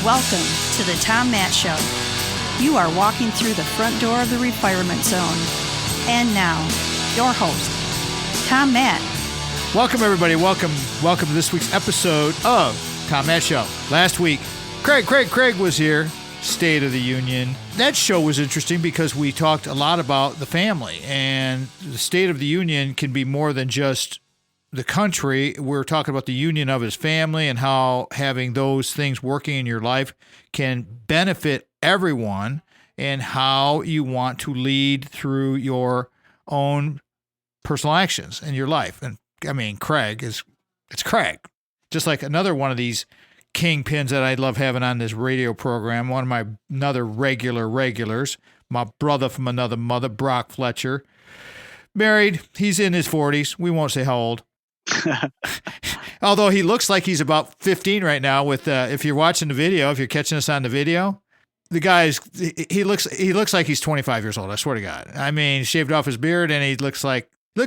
Welcome to the Tom Matt Show. You are walking through the front door of the refirement zone. And now, your host, Tom Matt. Welcome, everybody. Welcome to this week's episode of Tom Matt Show. Last week, Craig was here, State of the Union. That show was interesting because we talked a lot about the family, and the State of the Union can be more than just the country. We're talking about the union of his family and how having those things working in your life can benefit everyone, and how you want to lead through your own personal actions in your life. And I mean, it's Craig. Just like another one of these kingpins that I love having on this radio program, one of my another regulars, my brother from another mother, Brock Fletcher. Married, he's in his 40s. We won't say how old. Although he looks like he's about 15 right now. With if you're watching the video, if you're catching us on the video, the guy he looks like he's 25 years old. I swear to God. I mean, shaved off his beard, and he look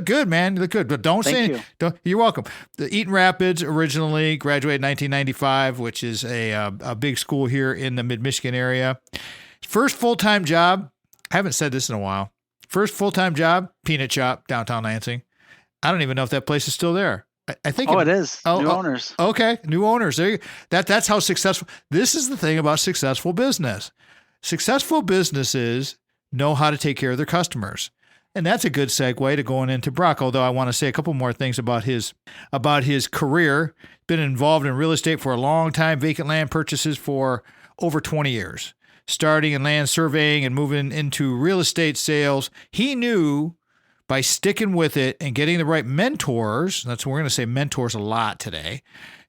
good, man. Look good, but don't Thank say you. Don't. You're welcome. The Eaton Rapids originally graduated in 1995, which is a big school here in the Mid-Michigan area. First full-time job. I haven't said this in a while. First full-time job, Peanut Shop, downtown Lansing. I don't even know if that place is still there. I think it is. New owners. Okay, new owners. That's how successful. This is the thing about successful business. Successful businesses know how to take care of their customers. And that's a good segue to going into Brock, although I want to say a couple more things about his career. Been involved in real estate for a long time, vacant land purchases for over 20 years. Starting in land surveying and moving into real estate sales, he knew by sticking with it and getting the right mentors, that's what we're going to say mentors a lot today,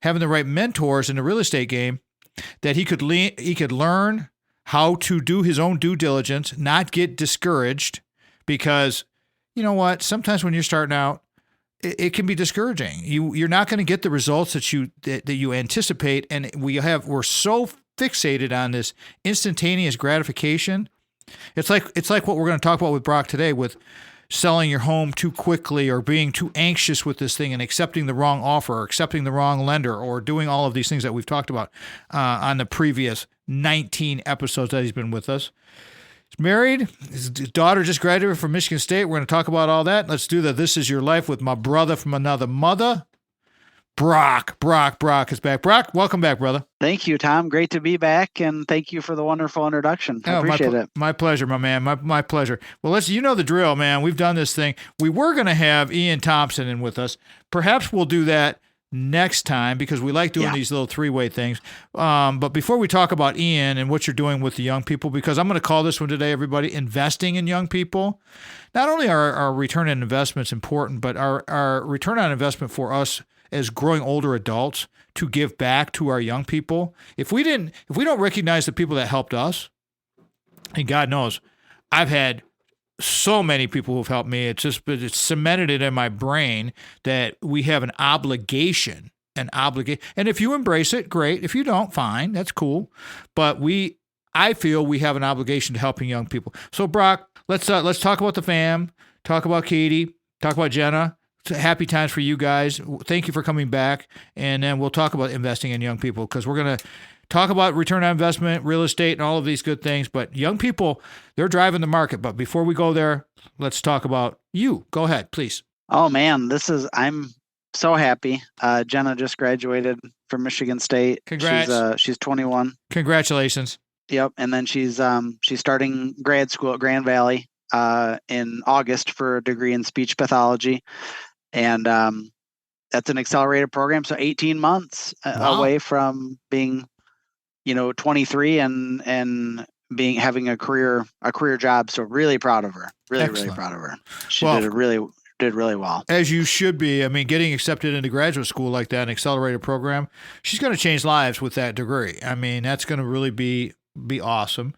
having the right mentors in the real estate game, that he could learn how to do his own due diligence, not get discouraged, because you know what? Sometimes when you're starting out, it can be discouraging. You're not going to get the results that you anticipate, and we're so fixated on this instantaneous gratification. It's like what we're going to talk about with Brock today, with selling your home too quickly, or being too anxious with this thing and accepting the wrong offer, or accepting the wrong lender, or doing all of these things that we've talked about on the previous 19 episodes that he's been with us. He's married. His daughter just graduated from Michigan State. We're going to talk about all that. Let's do the This Is Your Life with my brother from another mother. Brock is back. Brock, welcome back, brother. Thank you, Tom. Great to be back, and thank you for the wonderful introduction. I appreciate it. My pleasure, my man. My pleasure. Well, you know the drill, man. We've done this thing. We were going to have Ian Thompson in with us. Perhaps we'll do that next time, because we like doing these little three-way things. But before we talk about Ian and what you're doing with the young people, because I'm going to call this one today, everybody, investing in young people. Not only are our return on investments important, but our return on investment for us as growing older adults to give back to our young people. If we don't recognize the people that helped us, and God knows, I've had so many people who've helped me. It's cemented it in my brain that we have an obligation. And if you embrace it, great. If you don't, fine. That's cool. But I feel we have an obligation to helping young people. So Brock, let's talk about the fam, talk about Katie, talk about Jenna. Happy times for you guys. Thank you for coming back. And then we'll talk about investing in young people, because we're going to talk about return on investment, real estate, and all of these good things. But young people, they're driving the market. But before we go there, let's talk about you. Go ahead, please. Oh, man, I'm so happy. Jenna just graduated from Michigan State. Congrats. She's 21. Congratulations. Yep. And then she's starting grad school at Grand Valley in August for a degree in speech pathology. And that's an accelerated program. So 18 months away from being, 23 and having a career job. So really proud of her. Really proud of her. She did really well. As you should be. I mean, getting accepted into graduate school like that, an accelerated program, she's going to change lives with that degree. I mean, that's going to really be awesome.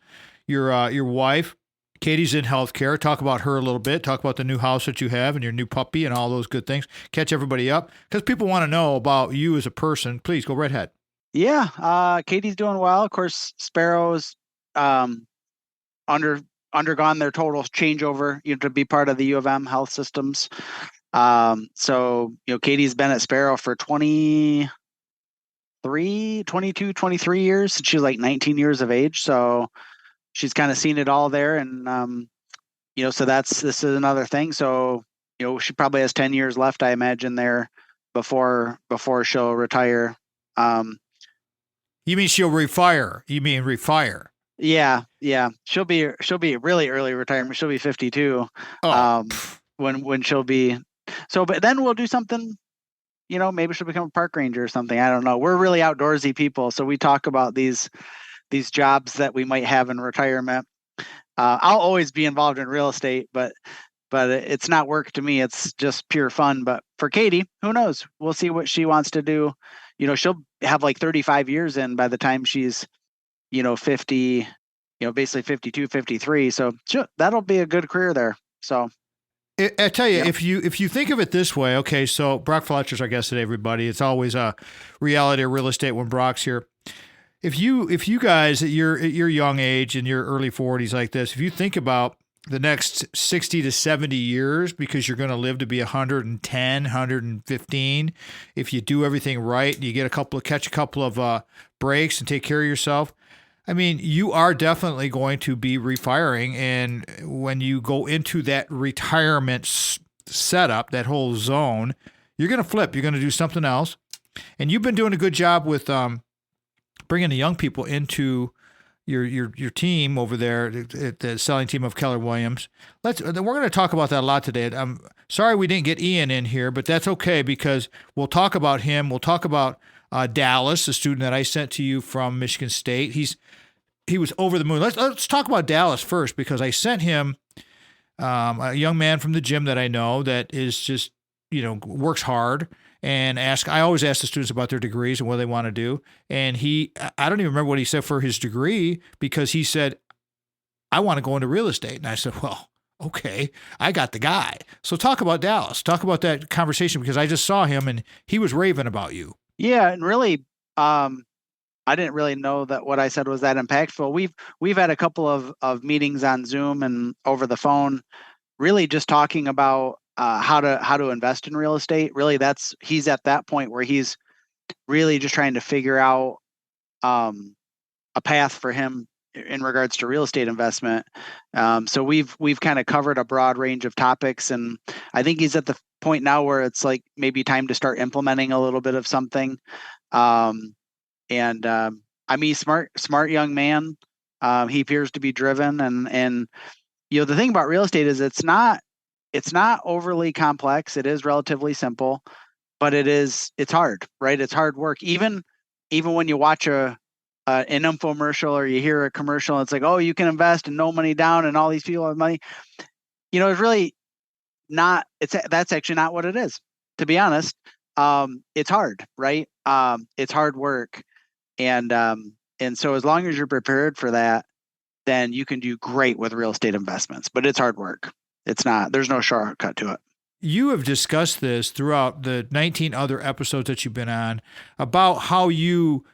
Your wife, Katie's in healthcare. Talk about her a little bit. Talk about the new house that you have and your new puppy and all those good things. Catch everybody up, because people want to know about you as a person. Please go right ahead. Yeah. Katie's doing well. Of course, Sparrow's undergone their total changeover, to be part of the U of M health systems. So Katie's been at Sparrow for 20, 22, 23 years since she was like 19 years of age. So she's kind of seen it all there. And, so this is another thing. So, she probably has 10 years left, I imagine, there before she'll retire. You mean she'll refire? You mean refire? Yeah. She'll be really early retirement. She'll be 52. When she'll be. So, but then we'll do something, maybe she'll become a park ranger or something. I don't know. We're really outdoorsy people. So we talk about these jobs that we might have in retirement. I'll always be involved in real estate, but it's not work to me. It's just pure fun. But for Katie, who knows? We'll see what she wants to do. She'll have like 35 years in by the time she's, 50, basically 52, 53. So that'll be a good career there. So I tell you, if you think of it this way, okay, so Brock Fletcher's our guest today, everybody. It's always a reality of real estate when Brock's here. If you guys at your young age, in your early 40s like this, if you think about the next 60 to 70 years, because you're going to live to be 110, 115, if you do everything right, and you catch a couple of breaks and take care of yourself, I mean, you are definitely going to be refiring. And when you go into that retirement setup, that whole zone, you're going to flip. You're going to do something else. And you've been doing a good job with bringing the young people into your team over there, the selling team of Keller Williams. We're going to talk about that a lot today. I'm sorry we didn't get Ian in here, but that's okay, because we'll talk about him. We'll talk about Dallas, the student that I sent to you from Michigan State. He was over the moon. Let's talk about Dallas first, because I sent him a young man from the gym that I know that is just, works hard, and I always ask the students about their degrees and what they want to do. And I don't even remember what he said for his degree, because he said, I want to go into real estate. And I said, well, okay, I got the guy. So talk about Dallas. Talk about that conversation, because I just saw him and he was raving about you. Yeah. And really, I didn't really know that what I said was that impactful. We've had a couple of meetings on Zoom and over the phone, really just talking about how to invest in real estate. Really, he's at that point where he's really just trying to figure out a path for him in regards to real estate investment. So we've kind of covered a broad range of topics, and I think he's at the point now where it's like maybe time to start implementing a little bit of something. I mean, smart young man. He appears to be driven, and the thing about real estate is it's not overly complex. It is relatively simple, but it's hard, right? It's hard work. Even when you watch an infomercial or you hear a commercial, it's like, oh, you can invest and no money down and all these people have money. It's really not. That's actually not what it is, to be honest. It's hard, right? It's hard work, and so as long as you're prepared for that, then you can do great with real estate investments. But it's hard work. There's no shortcut to it. You have discussed this throughout the 19 other episodes that you've been on about how you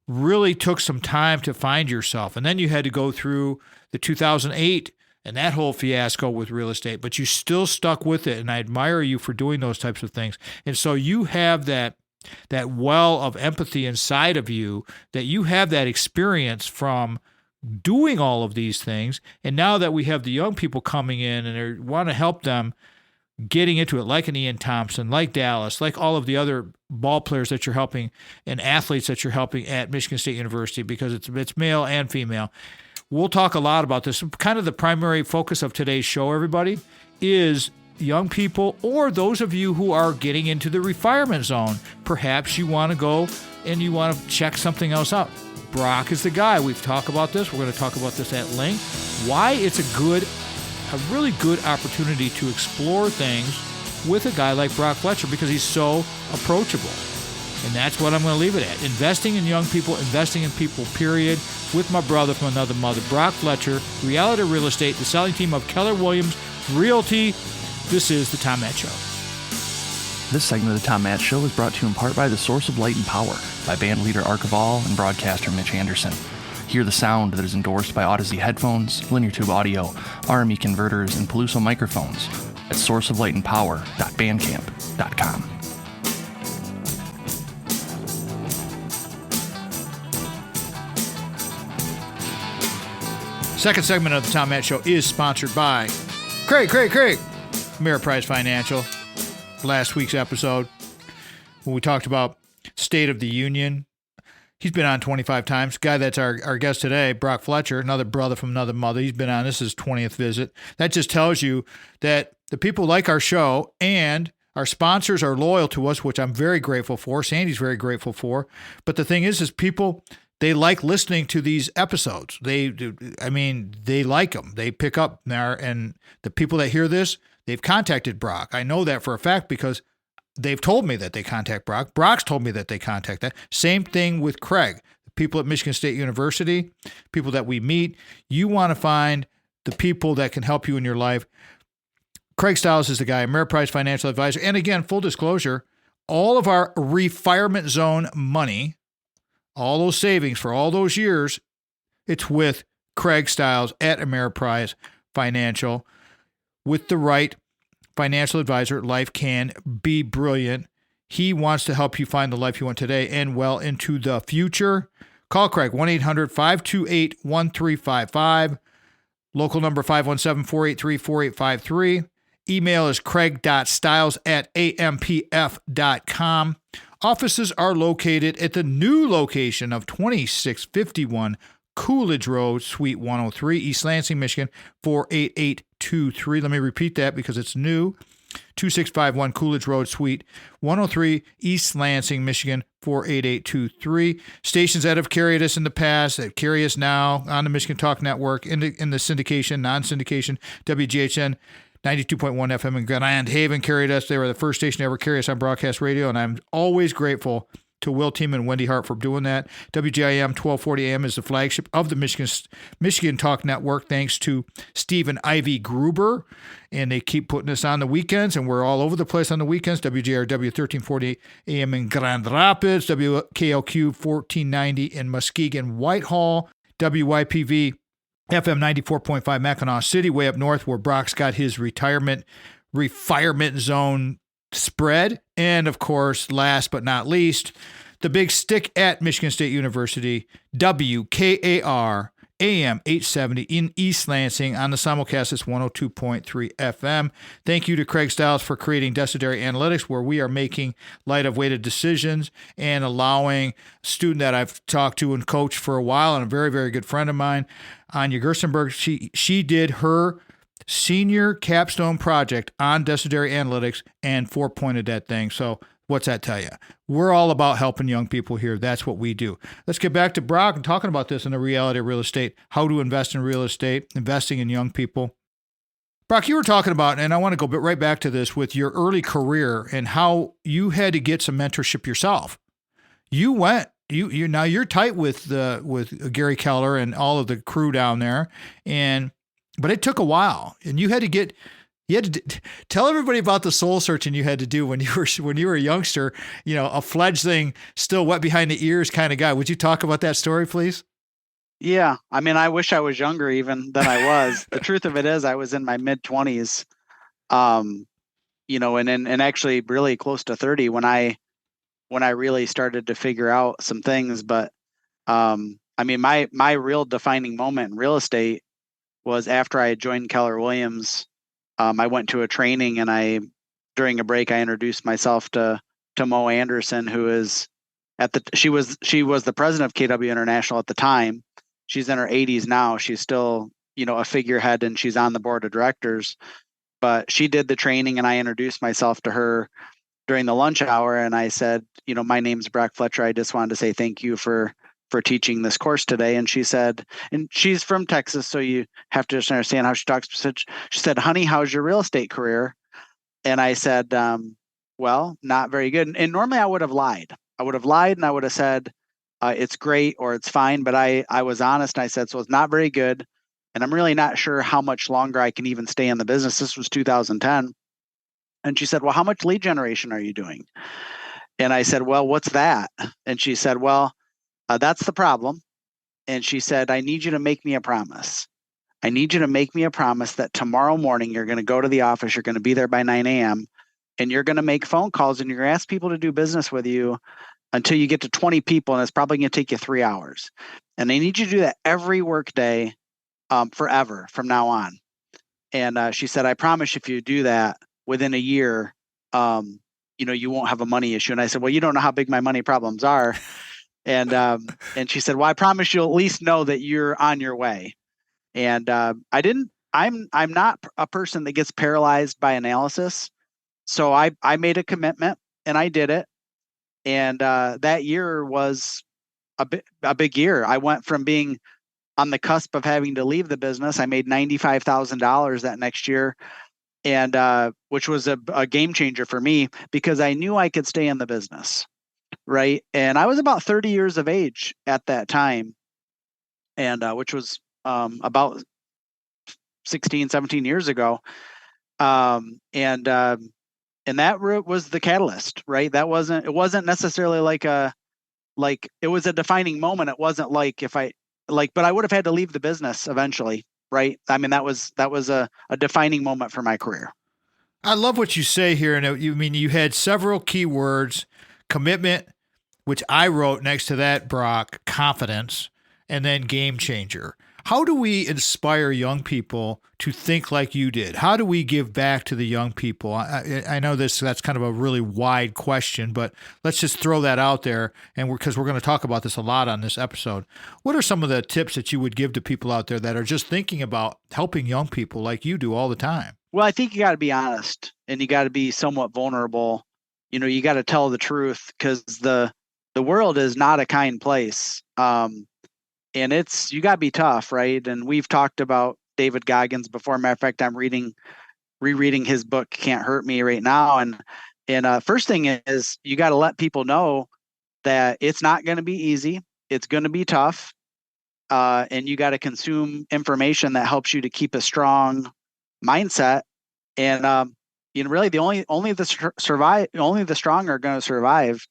really took some time to find yourself. And then you had to go through the 2008 and that whole fiasco with real estate, but you still stuck with it. And I admire you for doing those types of things. And so you have that well of empathy inside of you, that you have that experience from doing all of these things. And now that we have the young people coming in and they want to help them getting into it, like an Ian Thompson, like Dallas, like all of the other ball players that you're helping and athletes that you're helping at Michigan State University, because it's male and female. We'll talk a lot about this. Kind of the primary focus of today's show, everybody, is young people, or those of you who are getting into the retirement zone. Perhaps you want to go and you want to check something else out. Brock is the guy. We've talked about this. We're going to talk about this at length. Why it's a really good opportunity to explore things with a guy like Brock Fletcher, because he's so approachable. And that's what I'm going to leave it at. Investing in young people, investing in people, period. With my brother from another mother, Brock Fletcher, Reality Real Estate, the selling team of Keller Williams Realty. This is The Tom Matt Show. This segment of The Tom Matt Show is brought to you in part by the Source of Light and Power by band leader Archibald and broadcaster Mitch Anderson. Hear the sound that is endorsed by Odyssey headphones, linear tube audio, RME converters, and Peluso microphones at sourceoflightandpower.bandcamp.com. Second segment of the Tom Matt Show is sponsored by Craig, Ameriprise Financial. Last week's episode, when we talked about State of the Union, he's been on 25 times. Guy that's our guest today, Brock Fletcher, another brother from another mother. He's been on. This is his 20th visit. That just tells you that the people like our show and our sponsors are loyal to us, which I'm very grateful for. Sandy's very grateful for. But the thing is people, they like listening to these episodes. They like them. They pick up there, and the people that hear this, they've contacted Brock. I know that for a fact because they've told me that they contact Brock. Brock's told me that they contact that. Same thing with Craig. The people at Michigan State University, people that we meet, you want to find the people that can help you in your life. Craig Stiles is the guy, Ameriprise Financial Advisor. And again, full disclosure, all of our retirement zone money, all those savings for all those years, it's with Craig Stiles at Ameriprise Financial. With the right financial advisor, life can be brilliant. He wants to help you find the life you want today and well into the future. Call Craig, 1-800-528-1355. Local number 517-483-4853. Email is craig.stiles@ampf.com. Offices are located at the new location of 2651 Coolidge Road, Suite 103, East Lansing, Michigan, 48823. Let me repeat that because it's new. 2651 Coolidge Road, Suite 103, East Lansing, Michigan, 48823. Stations that have carried us in the past, that carry us now on the Michigan Talk Network, in the syndication, non-syndication, WGHN 92.1 FM in Grand Haven carried us. They were the first station to ever carry us on broadcast radio, and I'm always grateful to Will Team and Wendy Hart for doing that. WGIM 1240 AM is the flagship of the Michigan Talk Network, thanks to Stephen Ivy Gruber, and they keep putting us on the weekends, and we're all over the place on the weekends. WJRW 1340 AM in Grand Rapids, WKLQ 1490 in Muskegon, Whitehall, WYPV FM 94.5 Mackinac City, way up north where Brock's got his retirement zone spread. And of course, last but not least, the big stick at Michigan State University, WKAR AM 870 in East Lansing. On the simulcast, it's 102.3 FM. Thank you to Craig Stiles for creating Decideri Analytics, where we are making light of weighted decisions and allowing a student that I've talked to and coached for a while, and a very, very good friend of mine, Anya Gerstenberg. She did her senior capstone project on Decideri Analytics and 4-pointed that thing. So what's that tell you? We're all about helping young people here. That's what we do. Let's get back to Brock and talking about this in the reality of real estate, how to invest in real estate, investing in young people. Brock, you were talking about, and I want to go right back to this, with your early career and how you had to get some mentorship yourself. Now you're tight with Gary Keller and all of the crew down there, but it took a while, and you had to tell everybody about the soul searching you had to do when you were a youngster, a fledgling, still wet behind the ears kind of guy. Would you talk about that story, please? Yeah. I mean, I wish I was younger even than I was. The truth of it is I was in my mid-20s, and actually really close to 30 when I really started to figure out some things. But, my real defining moment in real estate was after I had joined Keller Williams. I went to a training, and during a break, I introduced myself to Mo Anderson, who is she was the president of KW International at the time. She's in her 80s now. She's still, a figurehead, and she's on the board of directors, but she did the training, and I introduced myself to her during the lunch hour. And I said, my name's Brock Fletcher. I just wanted to say thank you for teaching this course today. And she said, and she's from Texas, so you have to just understand how she talks. She said, honey, how's your real estate career? And I said, well, not very good. And normally I would have lied. And I would have said, it's great or it's fine. But I was honest. And I said, so it's not very good. And I'm really not sure how much longer I can even stay in the business. This was 2010. And she said, well, how much lead generation are you doing? And I said, well, what's that? And she said, well, that's the problem. And she said, I need you to make me a promise. I need you to make me a promise that tomorrow morning you're going to go to the office, you're going to be there by 9 a.m., and you're going to make phone calls, and you're going to ask people to do business with you until you get to 20 people, and it's probably going to take you 3 hours. And I need you to do that every work day forever from now on. And she said, I promise if you do that within a year, you won't have a money issue. And I said, well, you don't know how big my money problems are. And she said, well, I promise you'll at least know that you're on your way. And I'm not a person that gets paralyzed by analysis. So I made a commitment and I did it. And that year was a big year. I went from being on the cusp of having to leave the business. I made $95,000 that next year, and which was a game changer for me because I knew I could stay in the business, right? And I was about 30 years of age at that time, and which was about 16, 17 years ago. And that was the catalyst, right? It wasn't necessarily like it was a defining moment. It wasn't like but I would have had to leave the business eventually, right? I mean, that was a defining moment for my career. I love what you say here. And you had several key words: commitment, which I wrote next to that, Brock, confidence, and then game changer. How do we inspire young people to think like you did? How do we give back to the young people? I know that's kind of a really wide question, but let's just throw that out there, and because we're going to talk about this a lot on this episode. What are some of the tips that you would give to people out there that are just thinking about helping young people like you do all the time? Well, I think you got to be honest, and you got to be somewhat vulnerable. You got to tell the truth because the world is not a kind place. And you got to be tough, right? And we've talked about David Goggins before. Matter of fact, I'm rereading his book, Can't Hurt Me, right now. And first thing is you got to let people know that it's not going to be easy. It's going to be tough. And you got to consume information that helps you to keep a strong mindset. And, really only the strong are going to survive.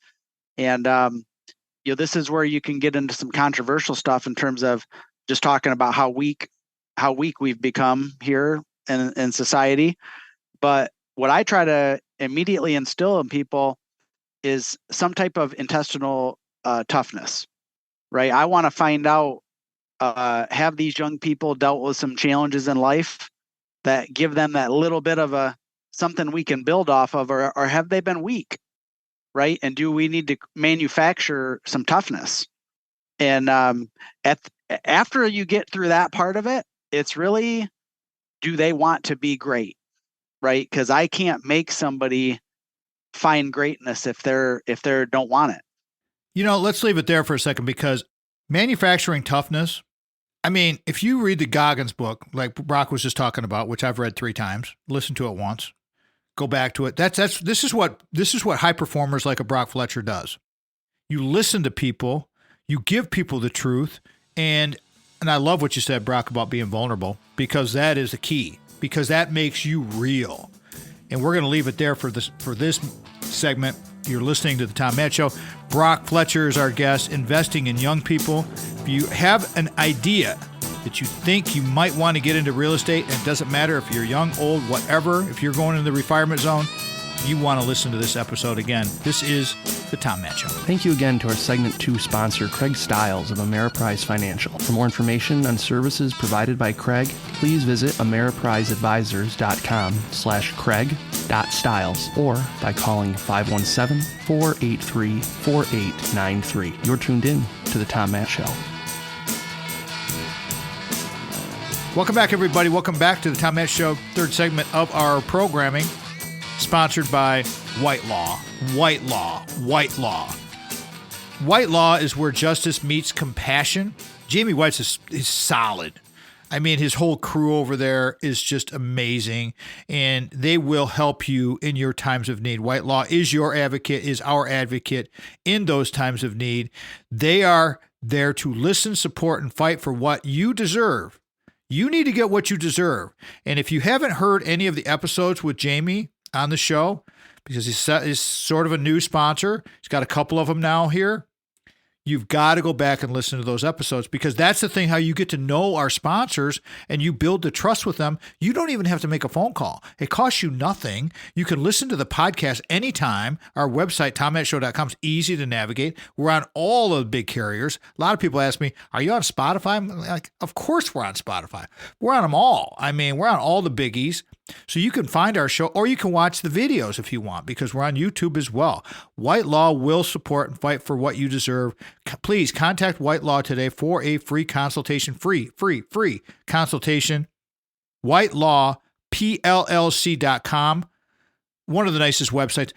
And, this is where you can get into some controversial stuff in terms of just talking about how weak we've become here in society. But what I try to immediately instill in people is some type of intestinal toughness, right? I want to find out, have these young people dealt with some challenges in life that give them that little bit of something we can build off of, or have they been weak? Right. And do we need to manufacture some toughness? And after you get through that part of it, it's really, do they want to be great? Right. Because I can't make somebody find greatness if they don't want it. Let's leave it there for a second, because manufacturing toughness, I mean, if you read the Goggins book, like Brock was just talking about, which I've read 3 times, listened to it once, go back to it. This is what high performers like a Brock Fletcher does. You listen to people, you give people the truth, and I love what you said, Brock, about being vulnerable, because that is the key, because that makes you real. And we're going to leave it there for this segment. You're listening to the Tom Matt Show. Brock Fletcher is our guest, investing in young people. If you have an idea that you think you might want to get into real estate, and it doesn't matter if you're young, old, whatever, if you're going into the retirement zone, you want to listen to this episode again. This is the Tom Matt Show. Thank you again to our Segment 2 sponsor, Craig Stiles of Ameriprise Financial. For more information on services provided by Craig, please visit ameripriseadvisors.com/Craig.Stiles or by calling 517-483-4893. You're tuned in to the Tom Matt Show. Welcome back, everybody. Welcome back to the Tom Matt Show, third segment of our programming, sponsored by White Law. White Law. White Law. White Law is where justice meets compassion. Jamie White's is solid. I mean, his whole crew over there is just amazing, and they will help you in your times of need. White Law is your advocate, is our advocate in those times of need. They are there to listen, support, and fight for what you deserve. You need to get what you deserve. And if you haven't heard any of the episodes with Jamie on the show, because he's sort of a new sponsor, he's got a couple of them now here, You've got to go back and listen to those episodes, because that's the thing, how you get to know our sponsors and you build the trust with them. You don't even have to make a phone call. It costs you nothing. You can listen to the podcast anytime. Our website, TomMattShow.com, is easy to navigate. We're on all of the big carriers. A lot of people ask me, are you on Spotify? I'm like, of course we're on Spotify. We're on them all. I mean, we're on all the biggies. So you can find our show, or you can watch the videos if you want, because we're on YouTube as well. White Law will support and fight for what you deserve. Please contact White Law today for a free consultation. Free consultation. WhiteLawPLLC.com. One of the nicest websites.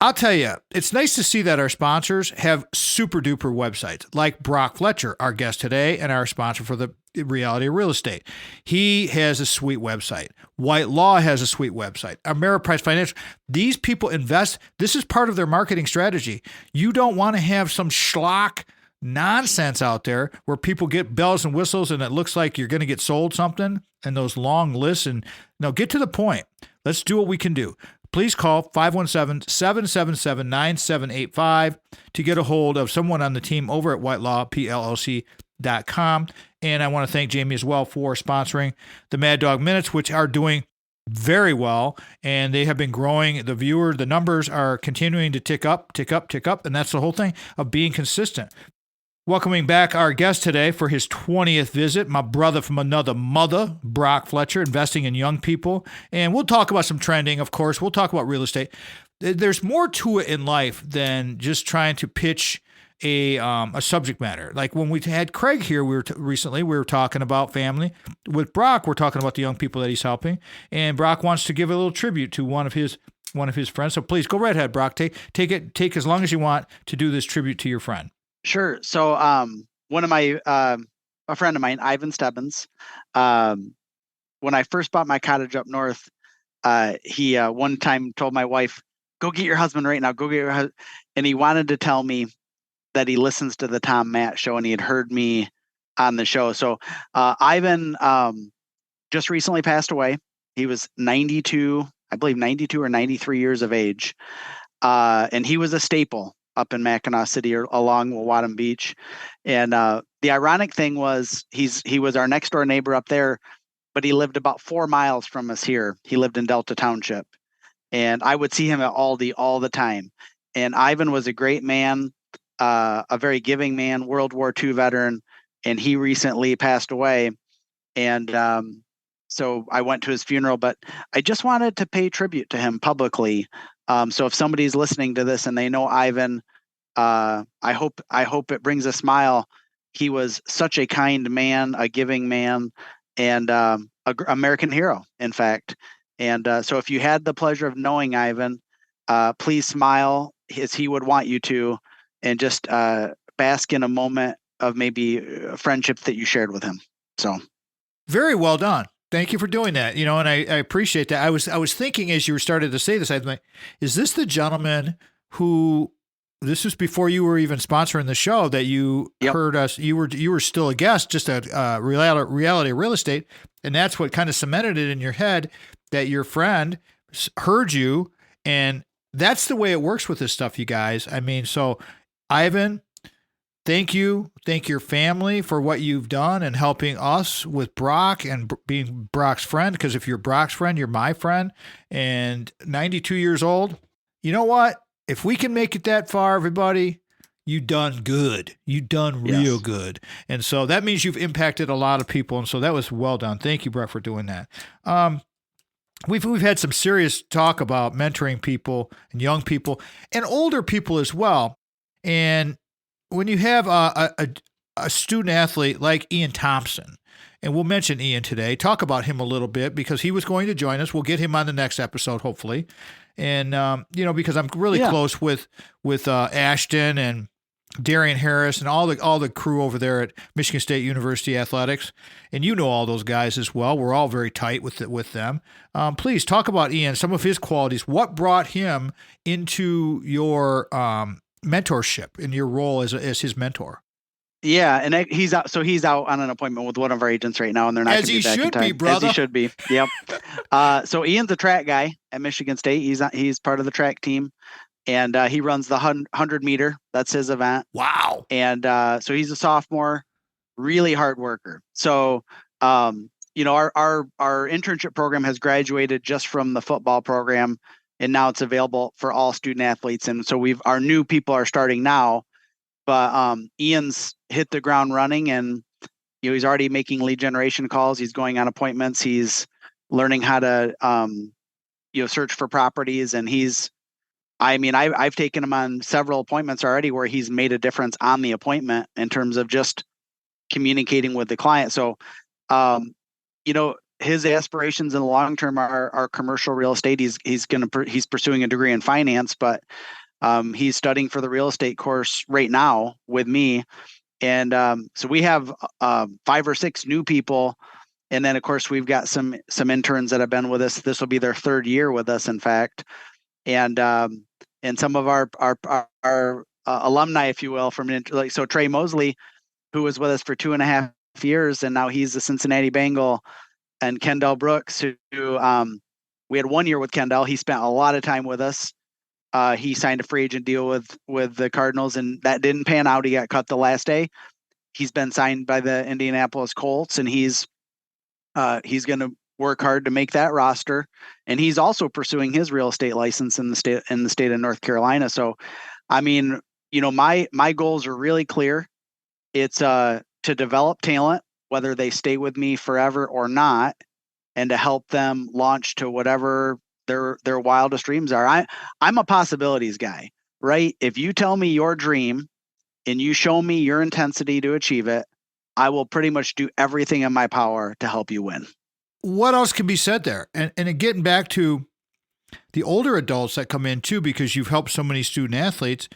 I'll tell you, it's nice to see that our sponsors have super duper websites, like Brock Fletcher, our guest today, and our sponsor for the Reality of Real Estate. He has a sweet website. White Law has a sweet website. Ameriprise Financial. These people invest. This is part of their marketing strategy. You don't want to have some schlock nonsense out there where people get bells and whistles and it looks like you're going to get sold something, and those long lists. And no, get to the point. Let's do what we can do. Please call 517-777-9785 to get a hold of someone on the team over at WhiteLawPLLC.com. And I want to thank Jamie as well for sponsoring the Mad Dog Minutes, which are doing very well. And they have been growing. The numbers are continuing to tick up. And that's the whole thing of being consistent. Welcoming back our guest today for his 20th visit, my brother from another mother, Brock Fletcher, investing in young people. And we'll talk about some trending, of course. We'll talk about real estate. There's more to it in life than just trying to pitch a subject matter. Like when we had Craig here, recently we were talking about family. With Brock, we're talking about the young people that he's helping. And Brock wants to give a little tribute to one of his friends. So please go right ahead, Brock. Take as long as you want to do this tribute to your friend. Sure. So, one of my, a friend of mine, Ivan Stebbins, when I first bought my cottage up north, he, one time told my wife, go get your husband right now, go get your husband. And he wanted to tell me that he listens to the Tom Matt Show and he had heard me on the show. So, Ivan, just recently passed away. He was 92 or 93 years of age. And he was a staple up in Mackinac City or along Wadham Beach. And the ironic thing was he was our next door neighbor up there, but he lived about 4 miles from us here. He lived in Delta Township. And I would see him at Aldi all the time. And Ivan was a great man, a very giving man, World War II veteran, and he recently passed away. And so I went to his funeral, but I just wanted to pay tribute to him publicly. So if somebody's listening to this and they know Ivan, I hope it brings a smile. He was such a kind man, a giving man, and an American hero, in fact. And so if you had the pleasure of knowing Ivan, please smile as he would want you to, and just bask in a moment of maybe a friendship that you shared with him. So very well done. Thank you for doing that. And I appreciate that. I was thinking as you were starting to say this, I was like, is this the gentleman who, this was before you were even sponsoring the show, that you heard us, you were still a guest, just a reality real estate. And that's what kind of cemented it in your head that your friend heard you. And that's the way it works with this stuff, you guys. I mean, so Ivan, thank you. Thank your family for what you've done and helping us with Brock and being Brock's friend. Because if you're Brock's friend, you're my friend. And 92 years old, you know what? If we can make it that far, everybody, you done good. You done real good. And so that means you've impacted a lot of people. And so that was well done. Thank you, Brock, for doing that. We've had some serious talk about mentoring people and young people and older people as well. And when you have a student athlete like Ian Thompson, and we'll mention Ian today, talk about him a little bit because he was going to join us. We'll get him on the next episode, hopefully. And, because I'm really close with Ashton and Darian Harris and all the crew over there at Michigan State University Athletics. And you know all those guys as well. We're all very tight with them. Please talk about Ian, some of his qualities. What brought him into your mentorship in your role as his mentor? Yeah, and he's out. So he's out on an appointment with one of our agents right now, and they're not going to be back in time. As he should be, brother. As he should be. Yep. So Ian's a track guy at Michigan State. He's part of the track team, and he runs the 100 meter. That's his event. Wow. And so he's a sophomore, really hard worker. So, you know, our internship program has graduated just from the football program, and now it's available for all student athletes. And so our new people are starting now, but Ian's hit the ground running, and you know, he's already making lead generation calls. He's going on appointments. He's learning how to, you know, search for properties, and I've taken him on several appointments already where he's made a difference on the appointment in terms of just communicating with the client. So, you know, his aspirations in the long term are commercial real estate. He's pursuing a degree in finance, but he's studying for the real estate course right now with me. And so we have 5 or 6 new people. And then, of course, we've got some interns that have been with us. This will be their 3rd year with us, in fact. And some of our alumni, if you will, so Trey Mosley, who was with us for 2.5 years, and now he's a Cincinnati Bengal, and Kendall Brooks, who we had 1 year with Kendall. He spent a lot of time with us. He signed a free agent deal with the Cardinals, and that didn't pan out. He got cut the last day. He's been signed by the Indianapolis Colts, and he's going to work hard to make that roster. And he's also pursuing his real estate license in the state of North Carolina. So, I mean, you know, my goals are really clear. It's to develop talent, whether they stay with me forever or not, and to help them launch to whatever their wildest dreams are. I'm a possibilities guy, right? If you tell me your dream and you show me your intensity to achieve it, I will pretty much do everything in my power to help you win. What else can be said there? And getting back to the older adults that come in too, because you've helped so many student athletes,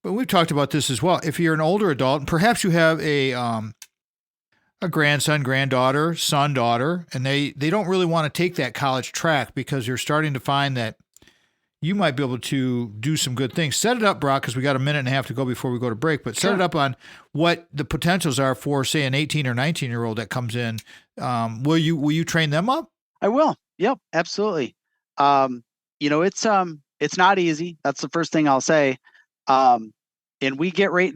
but we've talked about this as well. If you're an older adult, and perhaps you have a grandson, granddaughter, son, daughter, and they don't really want to take that college track because you're starting to find that you might be able to do some good things. Set it up, Brock, because we got a minute and a half to go before we go to break, but set it up on what the potentials are for, say, an 18 or 19-year-old that comes in. Will you train them up? I will. Yep, absolutely. You know, it's not easy. That's the first thing I'll say. And we get right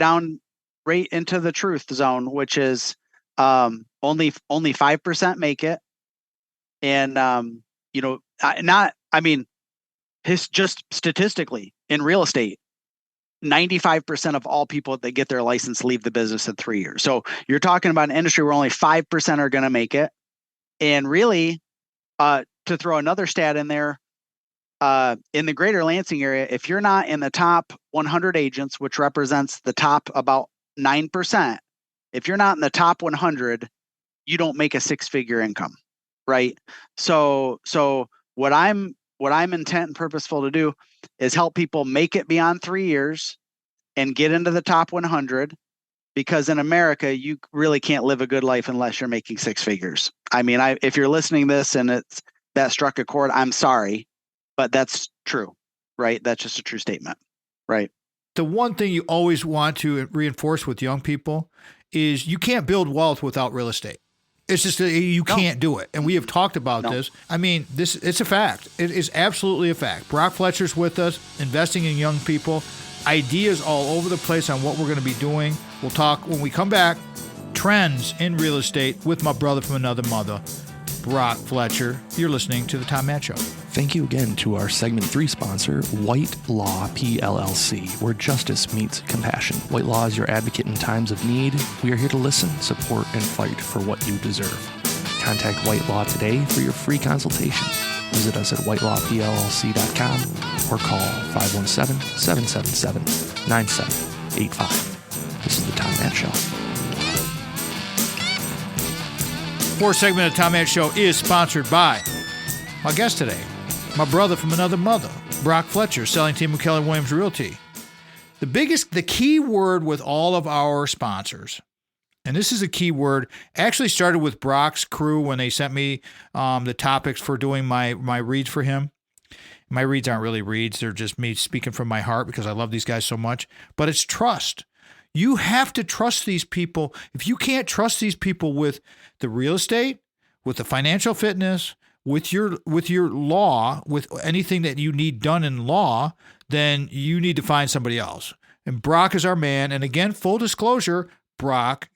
into the truth zone, which is only 5% make it. And you know, just statistically in real estate, 95% of all people that get their license leave the business in 3 years. So you're talking about an industry where only 5% are going to make it. And really, to throw another stat in there, in the greater Lansing area, if you're not in the top 100 agents, which represents the top about 9%, if you're not in the top 100, you don't make a 6-figure income, right? So what I'm intent and purposeful to do is help people make it beyond 3 years and get into the top 100, because in America, you really can't live a good life unless you're making 6 figures. I mean, if you're listening to this and that struck a chord, I'm sorry, but that's true, right? That's just a true statement, right? The one thing you always want to reinforce with young people is you can't build wealth without real estate. It's just that you can't do it. And we have talked about this. I mean, it's a fact. It is absolutely a fact. Brock Fletcher's with us, investing in young people, ideas all over the place on what we're going to be doing. We'll talk when we come back, trends in real estate with my brother from another mother, Brock Fletcher. You're listening to The Tom Matt Show. Thank you again to our Segment 3 sponsor, White Law PLLC, where justice meets compassion. White Law is your advocate in times of need. We are here to listen, support, and fight for what you deserve. Contact White Law today for your free consultation. Visit us at whitelawpllc.com or call 517-777-9785. This is The Tom Matt Show. Fourth segment of the Tom Matt Show is sponsored by my guest today, my brother from another mother, Brock Fletcher, selling team of Keller Williams Realty. The key word with all of our sponsors, and this is a key word, actually started with Brock's crew when they sent me the topics for doing my reads for him. My reads aren't really reads. They're just me speaking from my heart because I love these guys so much. But it's trust. You have to trust these people. If you can't trust these people with the real estate, with the financial fitness, with your law, with anything that you need done in law, then you need to find somebody else. And Brock is our man. And again, full disclosure, Brock,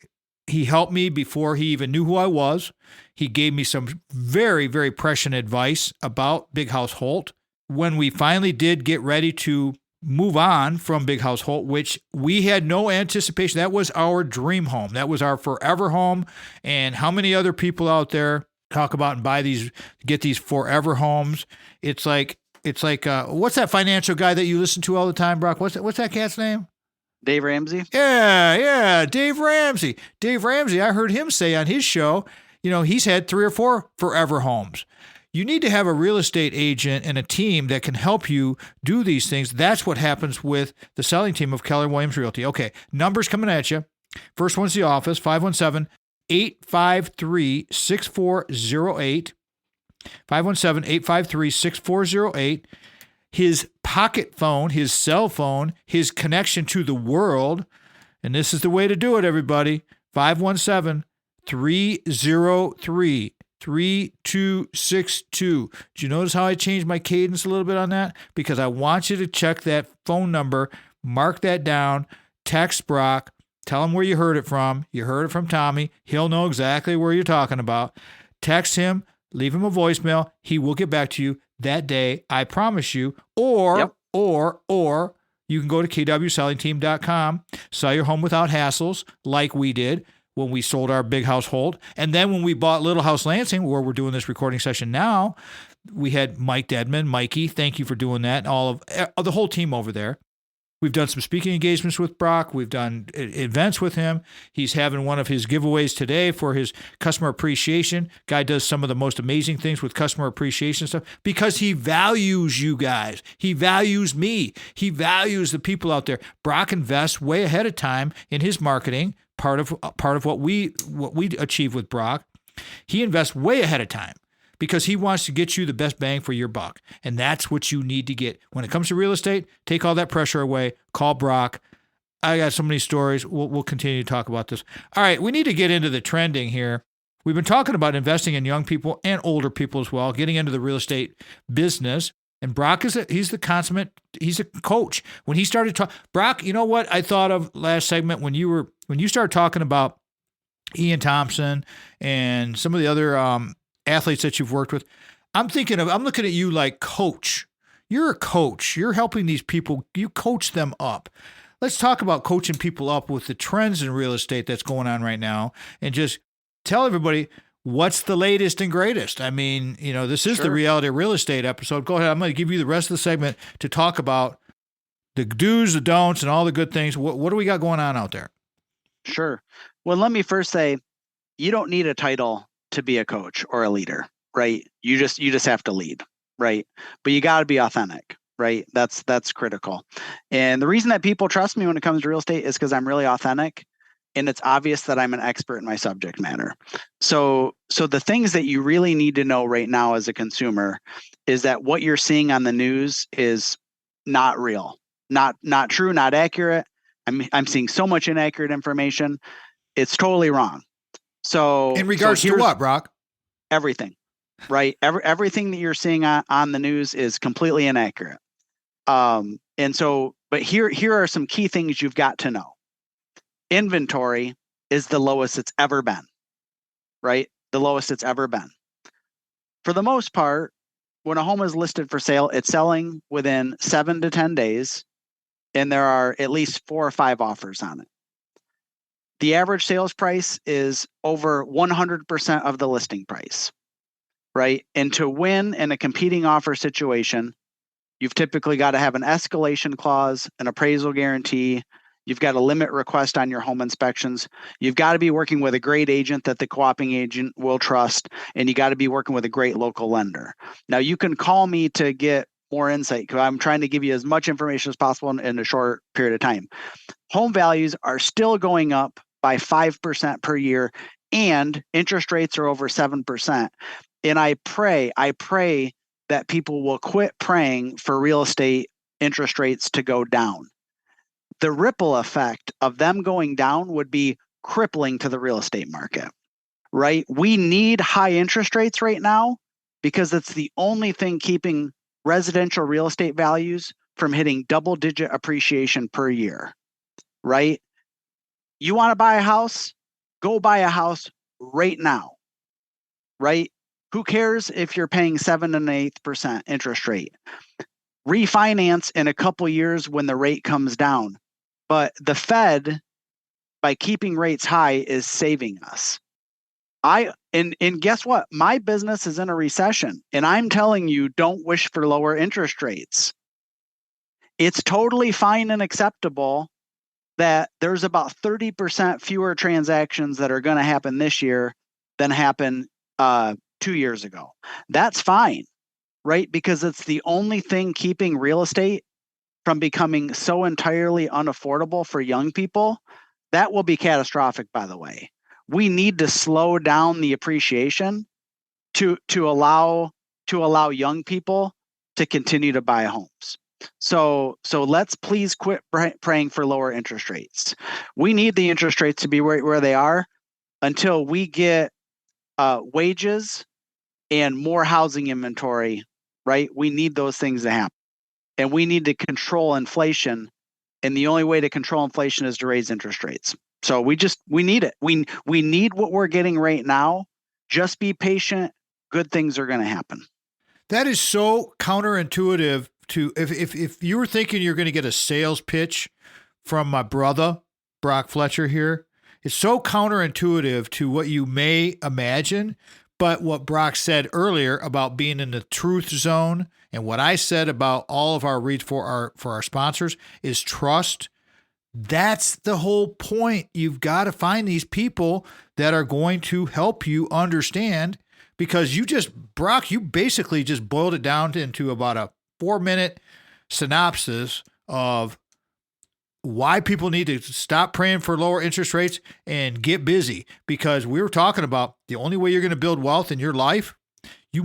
he helped me before he even knew who I was. He gave me some very, very prescient advice about Big House Holt. When we finally did get ready to move on from Big House Holt, which we had no anticipation. That was our dream home. That was our forever home. And how many other people out there talk about and get these forever homes? It's like what's that financial guy that you listen to all the time, Brock? What's that cat's name? Dave Ramsey. Yeah, Dave Ramsey. Dave Ramsey, I heard him say on his show, he's had 3 or 4 forever homes. You need to have a real estate agent and a team that can help you do these things. That's what happens with the selling team of Keller Williams Realty. Okay, numbers coming at you. First one's the office, 517-853-6408. 517-853-6408. His pocket phone, his cell phone, his connection to the world, and this is the way to do it, everybody, 517-303-3262. Do you notice how I changed my cadence a little bit on that? Because I want you to check that phone number, mark that down, text Brock, tell him where you heard it from. You heard it from Tommy. He'll know exactly where you're talking about. Text him, leave him a voicemail. He will get back to you that day, I promise you. Or you can go to kwsellingteam.com, sell your home without hassles like we did when we sold our Big House Holt. And then when we bought Little House Lansing, where we're doing this recording session now, we had Mike Dedman. Mikey, thank you for doing that, and all of the whole team over there. We've done some speaking engagements with Brock. We've done events with him. He's having one of his giveaways today for his customer appreciation. Guy does some of the most amazing things with customer appreciation stuff because he values you guys. He values me. He values the people out there. Brock invests way ahead of time in his marketing. Part of what we achieve with Brock. He invests way ahead of time because he wants to get you the best bang for your buck. And that's what you need to get. When it comes to real estate, take all that pressure away. Call Brock. I got so many stories. We'll continue to talk about this. All right, we need to get into the trending here. We've been talking about investing in young people and older people as well, getting into the real estate business. And Brock he's a coach. When he started talking, Brock, you know what I thought of last segment when you started talking about Ian Thompson and some of the other athletes that you've worked with. I'm looking at you like coach. You're a coach. You're helping these people. You coach them up. Let's talk about coaching people up with the trends in real estate that's going on right now, and just tell everybody what's the latest and greatest. I mean, this is the Reality of Real Estate episode. Go ahead. I'm going to give you the rest of the segment to talk about the do's, the don'ts, and all the good things. What do we got going on out there? Sure. Well, let me first say, you don't need a title to be a coach or a leader, right? You just have to lead, right? But you got to be authentic, right? That's critical. And the reason that people trust me when it comes to real estate is because I'm really authentic. And it's obvious that I'm an expert in my subject matter. So the things that you really need to know right now as a consumer is that what you're seeing on the news is not real, not true, not accurate. I'm seeing so much inaccurate information. It's totally wrong. So in regards to what, Brock? Everything, right? Everything that you're seeing on the news is completely inaccurate. But here are some key things you've got to know. Inventory is the lowest it's ever been, right? The lowest it's ever been. For the most part, when a home is listed for sale, it's selling within 7 to 10 days, and there are at least 4 or 5 offers on it. The average sales price is over 100% of the listing price, right? And to win in a competing offer situation, you've typically got to have an escalation clause, an appraisal guarantee. You've got to limit request on your home inspections. You've got to be working with a great agent that the co-oping agent will trust, and you got to be working with a great local lender. Now, you can call me to get more insight because I'm trying to give you as much information as possible in a short period of time. Home values are still going up by 5% per year, and interest rates are over 7%. And I pray that people will quit praying for real estate interest rates to go down. The ripple effect of them going down would be crippling to the real estate market, right? We need high interest rates right now because it's the only thing keeping residential real estate values from hitting double-digit appreciation per year, right? You want to buy a house? Go buy a house right now, right? Who cares if you're paying 7 and 8% interest rate? Refinance in a couple years when the rate comes down. But the Fed, by keeping rates high, is saving us. And guess what? My business is in a recession, and I'm telling you, don't wish for lower interest rates. It's totally fine and acceptable that there's about 30% fewer transactions that are going to happen this year than happened 2 years ago. That's fine, right? Because it's the only thing keeping real estate from becoming so entirely unaffordable for young people. That will be catastrophic, by the way. We need to slow down the appreciation to allow young people to continue to buy homes. So let's please quit praying for lower interest rates. We need the interest rates to be where they are until we get wages and more housing inventory, right? We need those things to happen. And we need to control inflation. And the only way to control inflation is to raise interest rates. So we need it. We need what we're getting right now. Just be patient. Good things are going to happen. That is so counterintuitive to if you were thinking you're going to get a sales pitch from my brother, Brock Fletcher here, it's so counterintuitive to what you may imagine. But what Brock said earlier about being in the truth zone and what I said about all of our reads for our sponsors is trust. That's the whole point. You've got to find these people that are going to help you understand, because Brock, you basically just boiled it down into about a 4-minute synopsis of why people need to stop praying for lower interest rates and get busy. Because we were talking about the only way you're going to build wealth in your life, you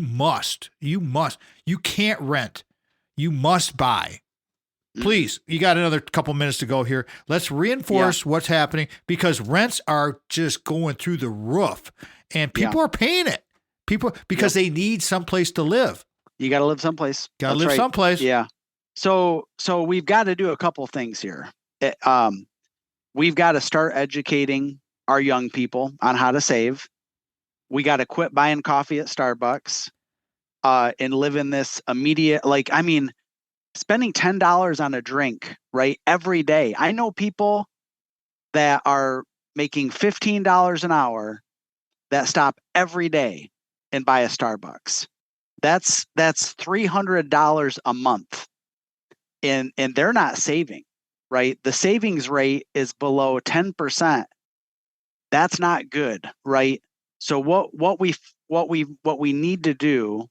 can't rent. You must buy. Please, you got another couple minutes to go here. Let's reinforce what's happening, because rents are just going through the roof and people are paying it. Because they need someplace to live. You got to live someplace. Got to live someplace. Yeah. So we've got to do a couple things here. We've got to start educating our young people on how to save. We got to quit buying coffee at Starbucks and live in this immediate, spending $10 on a drink, right, every day. I know people that are making $15 an hour that stop every day and buy a Starbucks. That's $300 a month. And they're not saving, right? The savings rate is below 10%. That's not good, right? So what we need to do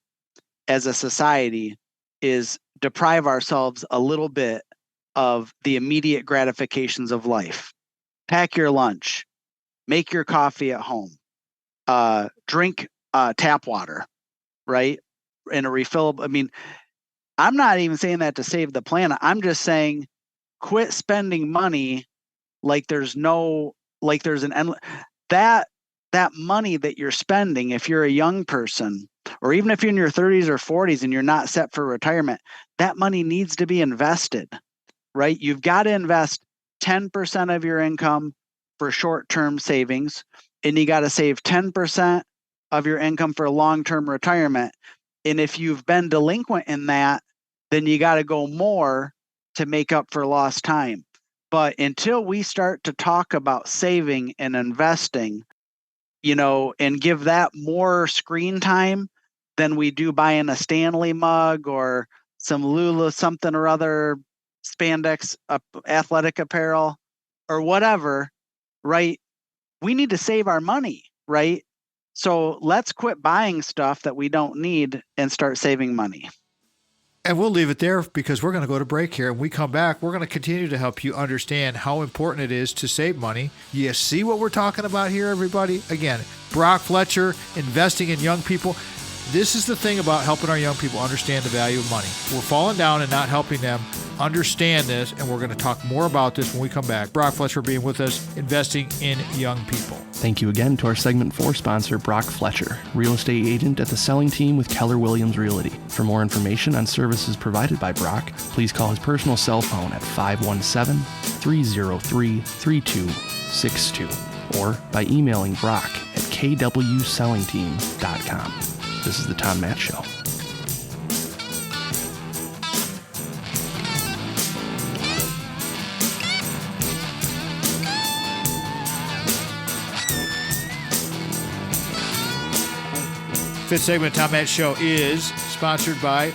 as a society is deprive ourselves a little bit of the immediate gratifications of life. Pack your lunch, make your coffee at home, drink tap water, right? In a refillable. I'm not even saying that to save the planet. I'm just saying quit spending money like there's an endless. That money that you're spending, if you're a young person, or even if you're in your 30s or 40s and you're not set for retirement, that money needs to be invested, right? You've got to invest 10% of your income for short-term savings, and you got to save 10% of your income for long-term retirement. And if you've been delinquent in that, then you got to go more to make up for lost time. But until we start to talk about saving and investing, and give that more screen time than we do buying a Stanley mug or some Lula something or other spandex athletic apparel or whatever, right? We need to save our money, right? So let's quit buying stuff that we don't need and start saving money. And we'll leave it there because we're going to go to break here. And we come back, we're going to continue to help you understand how important it is to save money. You see what we're talking about here, everybody? Again, Brock Fletcher, investing in young people. This is the thing about helping our young people understand the value of money. We're falling down and not helping them understand this, and we're going to talk more about this when we come back. Brock Fletcher being with us, investing in young people. Thank you again to our segment 4 sponsor, Brock Fletcher, real estate agent at the selling team with Keller Williams Realty. For more information on services provided by Brock, please call his personal cell phone at 517-303-3262 or by emailing Brock at kwsellingteam.com. This is the Tom Matt Show. Fifth segment of Tom Matt Show is sponsored by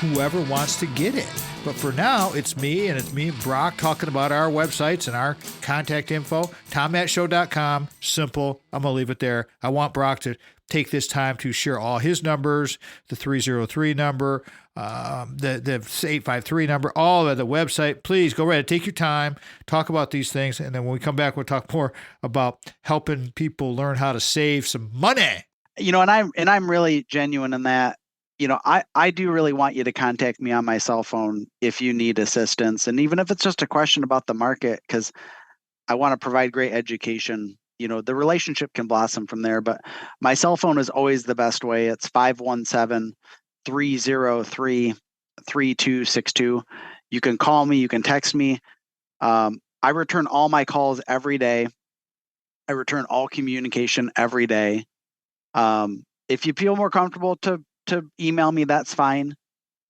whoever wants to get it. But for now, it's me and Brock talking about our websites and our contact info. TomMattShow.com. Simple. I'm going to leave it there. I want Brock to take this time to share all his numbers, the 303 number, the 853 number, all of the website. Please go ahead, take your time, talk about these things. And then when we come back, we'll talk more about helping people learn how to save some money. You know, and I'm really genuine in that. You know, I do really want you to contact me on my cell phone if you need assistance. And even if it's just a question about the market, because I want to provide great education, you know, the relationship can blossom from there. But my cell phone is always the best way. It's 517-303-3262. You can call me, you can text me. I return all my calls every day. I return all communication every day. If you feel more comfortable to email me, that's fine.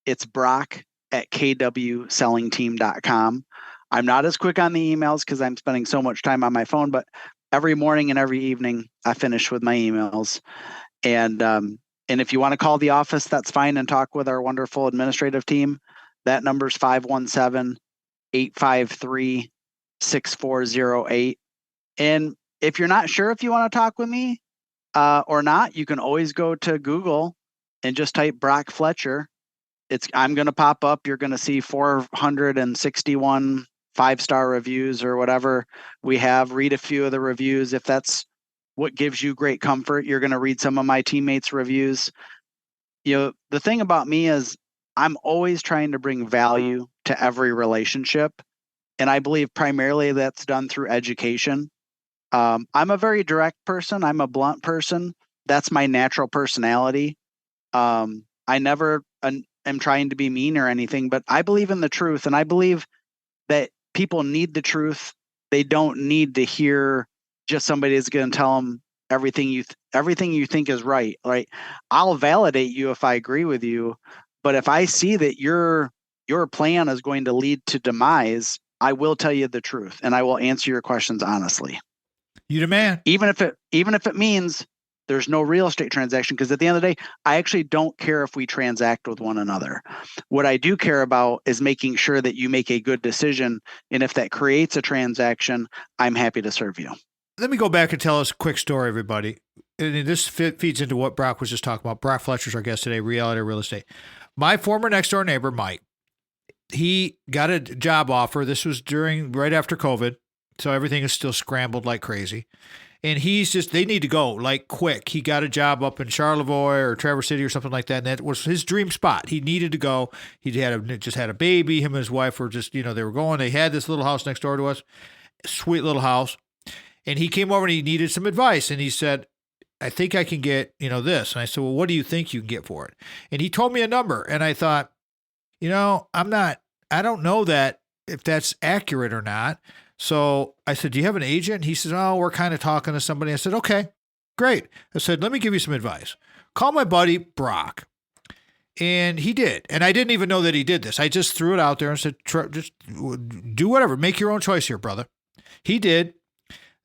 It's Brock at kwsellingteam.com. I'm not as quick on the emails because I'm spending so much time on my phone, but every morning and every evening I finish with my emails. And if you want to call the office, that's fine, and talk with our wonderful administrative team. That number is 517-853-6408. And if you're not sure if you want to talk with me, or not, you can always go to Google and just type Brock Fletcher. I'm going to pop up. You're going to see 461 5-star reviews or whatever we have. Read a few of the reviews. If that's what gives you great comfort, you're going to read some of my teammates' reviews. You know, the thing about me is I'm always trying to bring value to every relationship. And I believe primarily that's done through education. I'm a very direct person. I'm a blunt person. That's my natural personality. I never am trying to be mean or anything, but I believe in the truth, and I believe that people need the truth. They don't need to hear just somebody that's going to tell them everything you think is right. Right? I'll validate you if I agree with you, but if I see that your plan is going to lead to demise, I will tell you the truth, and I will answer your questions honestly. You the man. Even if it means there's no real estate transaction, because at the end of the day, I actually don't care if we transact with one another. What I do care about is making sure that you make a good decision. And if that creates a transaction, I'm happy to serve you. Let me go back and tell us a quick story, everybody. And this feeds into what Brock was just talking about. Brock Fletcher's our guest today, reality real estate. My former next door neighbor, Mike, he got a job offer. This was right after COVID. So everything is still scrambled like crazy. And they need to go like quick. He got a job up in Charlevoix or Traverse City or something like that. And that was his dream spot. He needed to go. He just had a baby. Him and his wife were just, they were going. They had this little house next door to us, sweet little house. And he came over and he needed some advice. And he said, I think I can get, this. And I said, well, what do you think you can get for it? And he told me a number. And I thought, I don't know that if that's accurate or not. So I said, do you have an agent? He says, oh, we're kind of talking to somebody. I said, okay, great. I said, let me give you some advice. Call my buddy Brock. And he did. And I didn't even know that he did this. I just threw it out there and said, just do whatever. Make your own choice here, brother. He did.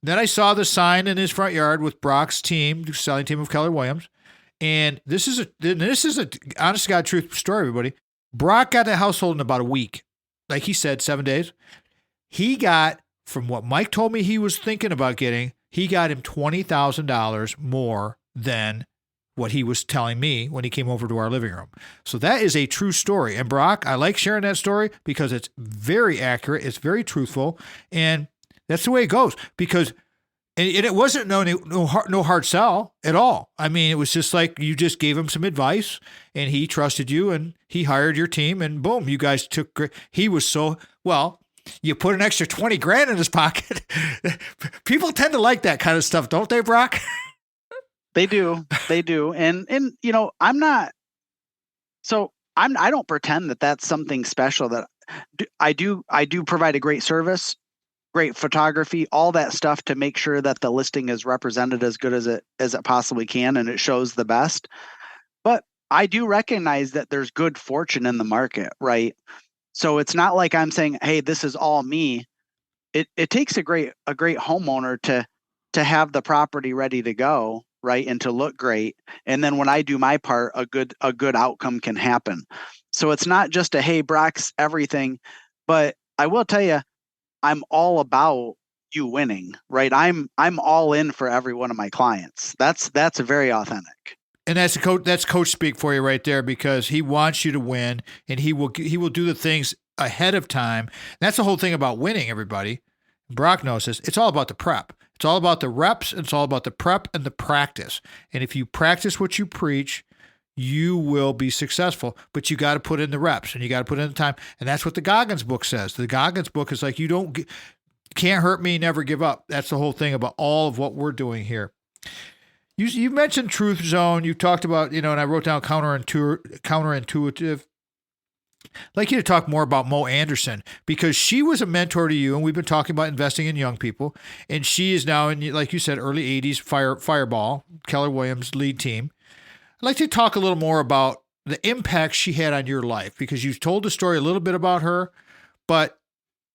Then I saw the sign in his front yard with Brock's team, the selling team of Keller Williams. And this is a honest to God truth story, everybody. Brock got the household in about a week. Like he said, 7 days. He got, from what Mike told me he was thinking about getting, he got him $20,000 more than what he was telling me when he came over to our living room. So that is a true story. And Brock, I like sharing that story because it's very accurate. It's very truthful. And that's the way it goes. Because And it wasn't no hard sell at all. I mean, it was just like you just gave him some advice, and he trusted you, and he hired your team, and boom, you guys took great. He was so well. You put an extra 20 grand in his pocket. People tend to like that kind of stuff, don't they, Brock? They do. And I don't pretend that that's something special. That I do provide a great service, great photography, all that stuff to make sure that the listing is represented as good as it possibly can, and it shows the best. But I do recognize that there's good fortune in the market, right? So it's not like I'm saying, hey, this is all me. It takes a great homeowner to have the property ready to go, right, and to look great. And then when I do my part, a good outcome can happen. So it's not just a, hey, Brock's everything, but I will tell you, I'm all about you winning, right? I'm all in for every one of my clients. That's very authentic. And that's coach speak for you right there, because he wants you to win, and he will do the things ahead of time. And that's the whole thing about winning, everybody. Brock knows this. It's all about the prep. It's all about the reps. It's all about the prep and the practice. And if you practice what you preach, you will be successful, but you got to put in the reps, and you got to put in the time. And that's what the Goggins book says. The Goggins book is like, can't hurt me, never give up. That's the whole thing about all of what we're doing here. You mentioned Truth Zone. You talked about, and I wrote down counterintuitive. I'd like you to talk more about Mo Anderson, because she was a mentor to you, and we've been talking about investing in young people, and she is now in, like you said, early 80s Fireball, Keller Williams lead team. I'd like to talk a little more about the impact she had on your life, because you've told the story a little bit about her, but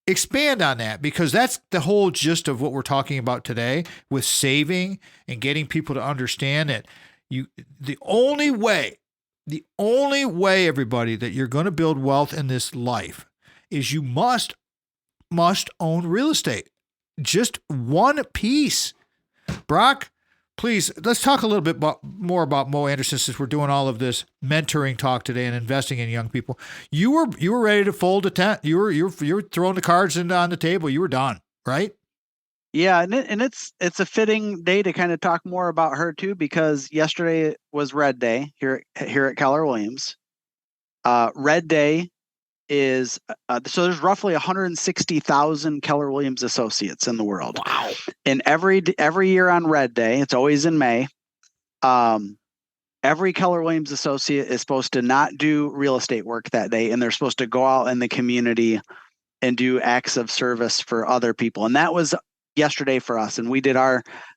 expand on that, because that's the whole gist of what we're talking about today with saving and getting people to understand that the only way, everybody, that you're going to build wealth in this life is you must own real estate. Just one piece. Brock, please, let's talk a little bit more about Mo Anderson, since we're doing all of this mentoring talk today and investing in young people. You were ready to fold a tent. You were throwing the cards on the table. You were done, right? Yeah, and it's a fitting day to kind of talk more about her too, because yesterday was Red Day here at Keller Williams. Red Day is so there's roughly 160,000 Keller Williams associates in the world. Wow! And every year on Red Day, it's always in May. Every Keller Williams associate is supposed to not do real estate work that day, and they're supposed to go out in the community and do acts of service for other people. And that was yesterday for us. And we did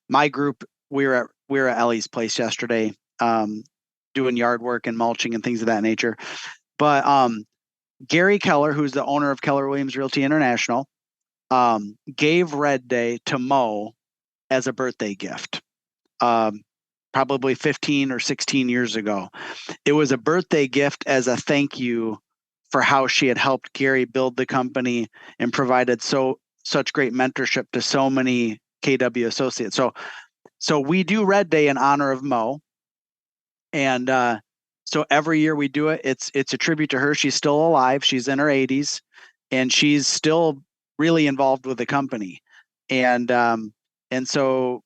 my group. We were at Ellie's place yesterday, doing yard work and mulching and things of that nature. But Gary Keller, who's the owner of Keller Williams Realty International, gave Red Day to Mo as a birthday gift, probably 15 or 16 years ago. It was a birthday gift as a thank you for how she had helped Gary build the company and provided such great mentorship to so many KW associates. So we do Red Day in honor of Mo. And so every year we do it. It's a tribute to her. She's still alive. She's in her 80s, and she's still really involved with the company. And so,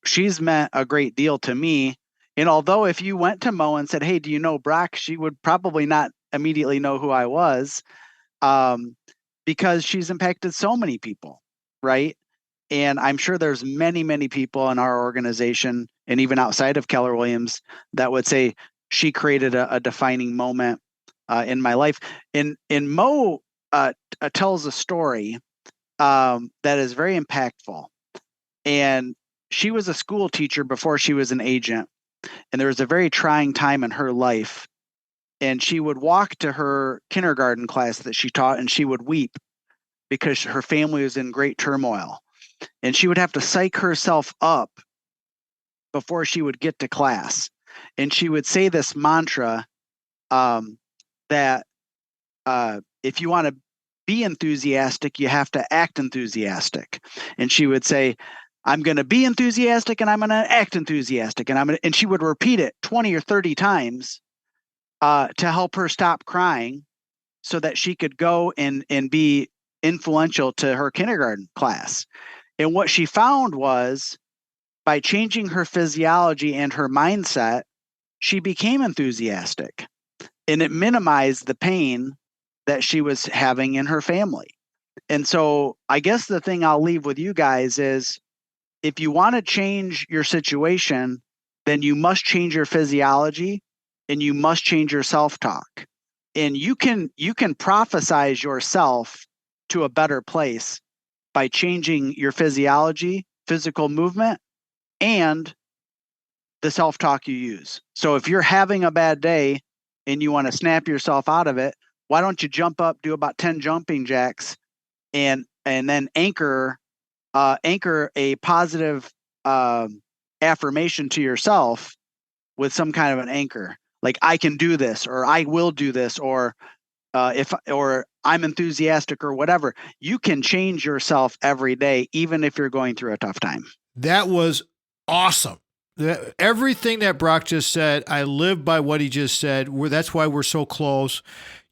she's meant a great deal to me. And although if you went to Mo and said, hey, do you know Brock? She would probably not immediately know who I was, because she's impacted so many people, right? And I'm sure there's many, many people in our organization and even outside of Keller Williams that would say she created a defining moment in my life. And Mo tells a story that is very impactful. And she was a school teacher before she was an agent. And there was a very trying time in her life. And she would walk to her kindergarten class that she taught, and she would weep because her family was in great turmoil. And she would have to psych herself up before she would get to class. And she would say this mantra that if you want to be enthusiastic, you have to act enthusiastic. And she would say, I'm going to be enthusiastic and I'm going to act enthusiastic. And she would repeat it 20 or 30 times to help her stop crying so that she could go and be influential to her kindergarten class. And what she found was by changing her physiology and her mindset, she became enthusiastic, and it minimized the pain that she was having in her family. And so I guess the thing I'll leave with you guys is, if you want to change your situation, then you must change your physiology and you must change your self-talk. And you can prophesize yourself to a better place by changing your physiology, physical movement, and the self-talk you use. So if you're having a bad day and you want to snap yourself out of it, why don't you jump up, do about 10 jumping jacks, and then anchor a positive affirmation to yourself with some kind of an anchor, like I can do this, or I will do this, or or I'm enthusiastic, or whatever. You can change yourself every day, even if you're going through a tough time. That was awesome. Everything that Brock just said, I live by what he just said. That's why we're so close.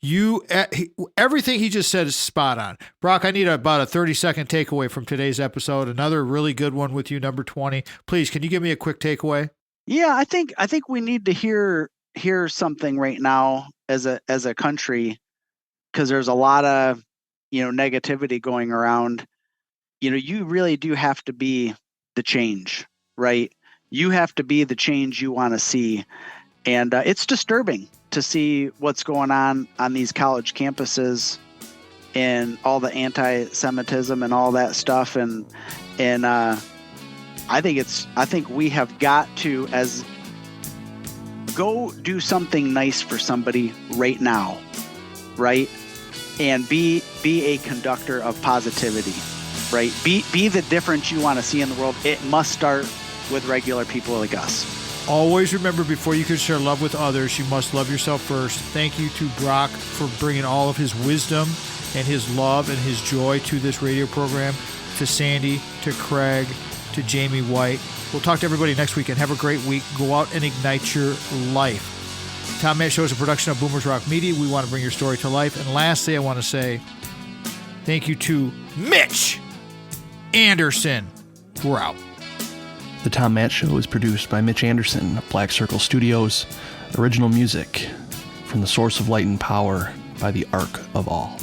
Everything he just said is spot on. Brock, I need about a 30-second takeaway from today's episode. Another really good one with you, number 20. Please, can you give me a quick takeaway? Yeah, I think we need to hear something right now as a country, because there's a lot of negativity going around. You really do have to be the change, right? You have to be the change you want to see. And it's disturbing to see what's going on these college campuses and all the anti-Semitism and all that stuff. And I think we have got to go do something nice for somebody right now, right? And be a conductor of positivity, right? Be the difference you want to see in the world. It must start with regular people like us. Always remember, before you can share love with others, you must love yourself first. Thank you to Brock for bringing all of his wisdom and his love and his joy to this radio program, to Sandy, to Craig, to Jamie White. We'll talk to everybody next week, and have a great week. Go out and ignite your life. Tom Matt Show is a production of Boomers Rock Media. We want to bring your story to life. And lastly, I want to say thank you to Mitch Anderson. We're out. The Tom Matt Show is produced by Mitch Anderson of Black Circle Studios. Original music from the Source of Light and Power by the Ark of All.